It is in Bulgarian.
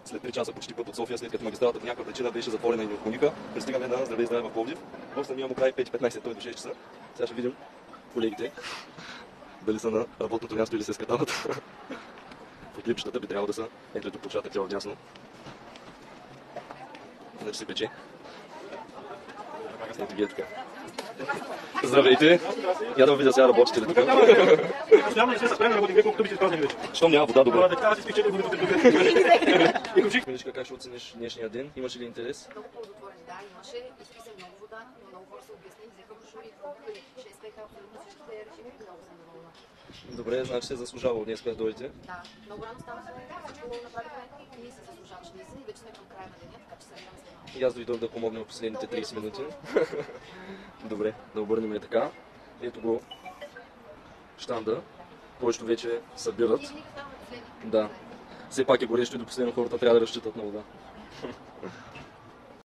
След 3 часа почти път от София, след като магистралата по някаква причина беше затворена и ни отклониха, пристигаме на Здравей здраве в Пловдив. В самия му край 5:15, той до 6 часа. Сега ще видим колегите дали са на работното място или се скатават. В клипчетата би трябвало да са. Ето тук площадка цяло дясно. Значи се пече. Ето ги е така. Здравейте! Я да видя сега работите ли тук? Постоянно не се спрем да работим, колкото би се празни вече. Щом няма вода, добре. Така си спичете го тук. Миличка, как ще оцениш днешния ден? Имаш ли интерес? Много плодотворен, да, имаше. Изписа много вода, но много хора се обясни, взеха брошури, пробиха и шестеха абсолютно всичките режими и много съм доволна. Добре, значи се заслужава днес, когато дойдете. Да, много рано станахме, всичко направихме и ние се заслужаваше наистина и вече сме към края на деня, така че се надявам се малко. И аз дойдох да помогна в последните 30 минути. Добре, да обърнем и така. Ето го щанда. Повечето вече събират. И никак там е последния. Да. Все пак е горещо и до последно хората трябва да разчитат на вода.